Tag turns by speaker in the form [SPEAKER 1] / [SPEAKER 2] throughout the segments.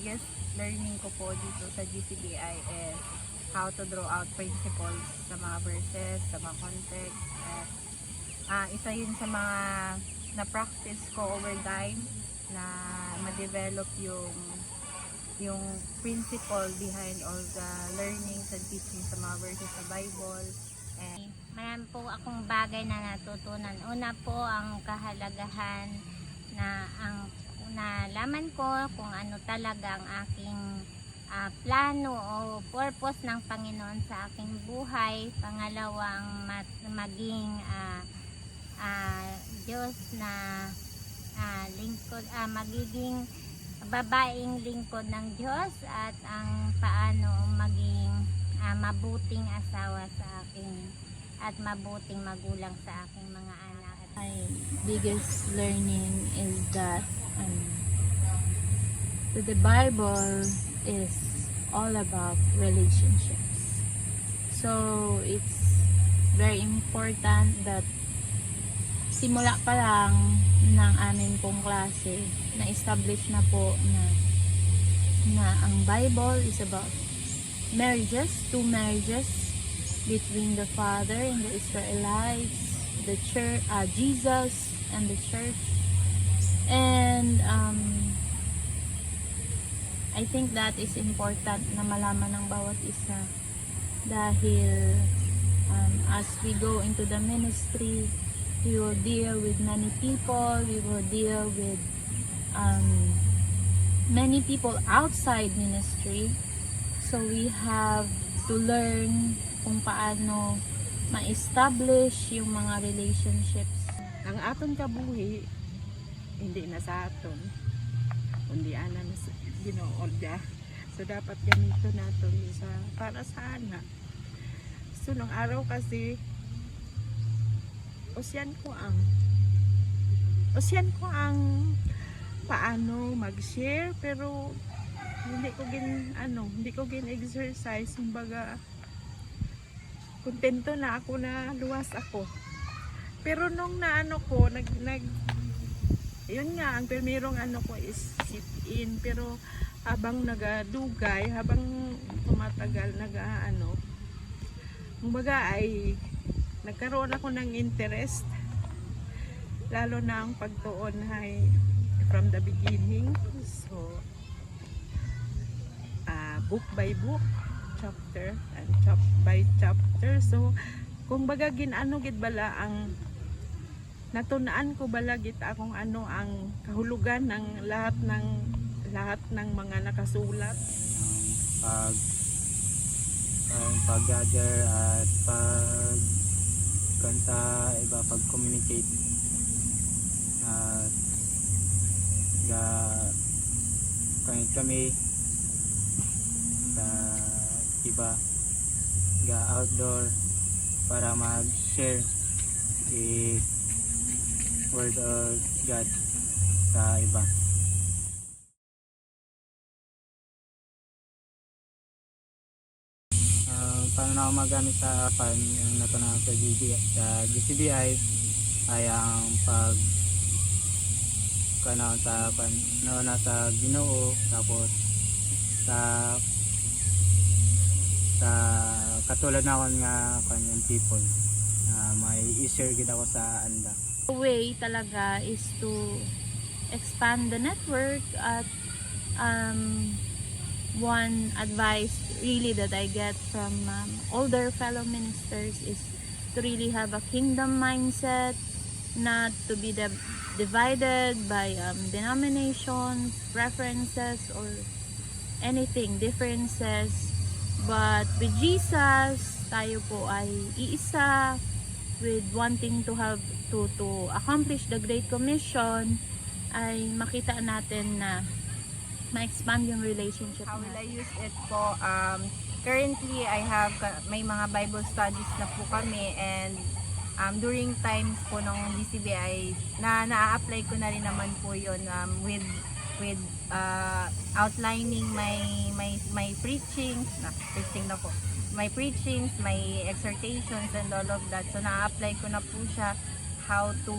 [SPEAKER 1] biggest learning ko po dito sa GCBI is how to draw out principles sa mga verses, sa mga context. At isa yun sa mga na-practice ko over time na ma-develop yung principle behind all the learnings and teachings sa mga verses sa Bible.
[SPEAKER 2] And marami po akong bagay na natutunan. Una po ang kahalagahan na nalaman ko kung ano talaga ang aking plano o purpose ng Panginoon sa aking buhay. Pangalawang maging Diyos na lingkod, magiging babaeng lingkod ng Diyos, at ang paano maging mabuting asawa sa akin at mabuting magulang sa aking mga anak.
[SPEAKER 3] My biggest learning is that the Bible is all about relationships. So it's very important that simula pa lang ng amin pong klase na establish na po na ang Bible is about marriages, two marriages between the Father and the Israelites, the church, Jesus and the church. And I think that is important na malaman ng bawat isa, dahil as we go into the ministry, we will deal with many people, we will deal with many people outside ministry. So we have to learn kung paano ma-establish yung mga relationships.
[SPEAKER 4] Ang aton kabuhi hindi na sa aton, kundi ana na sa Ginoo dia. So dapat ganito naton sa para sa anak. So nung araw kasi usyan ko ang paano mag-share, pero hindi ko gin exercise. Kumbaga kontento na ako na luwas ako. Pero nung yun nga, ang primerong ko is sit in, pero habang nagadugay, habang tumatagal, kumbaga ay nagkaroon ako ng interest, lalo na ang pagtuon ay from the beginning. So book by book, chapter and by chapter. So kumbaga gid bala ang natunaan ko, bala gid akong ang kahulugan ng lahat ng mga nakasulat.
[SPEAKER 5] Pag-gather at pag-communicate at kami sa iba outdoor para mag-share the word of God sa iba. Paano na ako magamit sa yung natutunan sa GCBI ay ang sa Ginoo, tapos sa katulad na ako nga kanyang people may i-share gid ako sa anda.
[SPEAKER 3] The way talaga is to expand the network, at one advice really that I get from older fellow ministers is to really have a kingdom mindset, not to be divided by denominations, preferences, or anything, differences. But with Jesus, tayo po ay iisa, with wanting to accomplish the Great Commission, ay makita natin na ma-expand yung relationship.
[SPEAKER 1] How will I use it po? Currently, may mga Bible studies na po kami, and during times po ng DCBI, na-apply ko na rin naman po yun with outlining my preachings, my preachings, my exhortations, and all of that. So na-apply ko na po siya, how to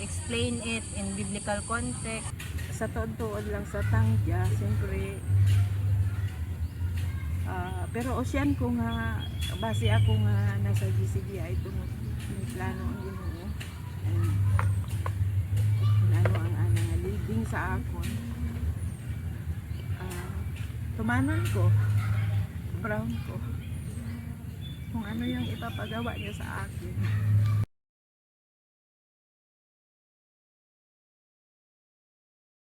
[SPEAKER 1] explain it in biblical context.
[SPEAKER 4] sa tuod-tuod lang sa tangya, siyempre pero osyan ko nga base ako nga nasa GCBI ito may plano ang Ginoo and ano ang ana nga leading sa akon tumanan ko brown ko kung ano yung ipapagawa niya sa akin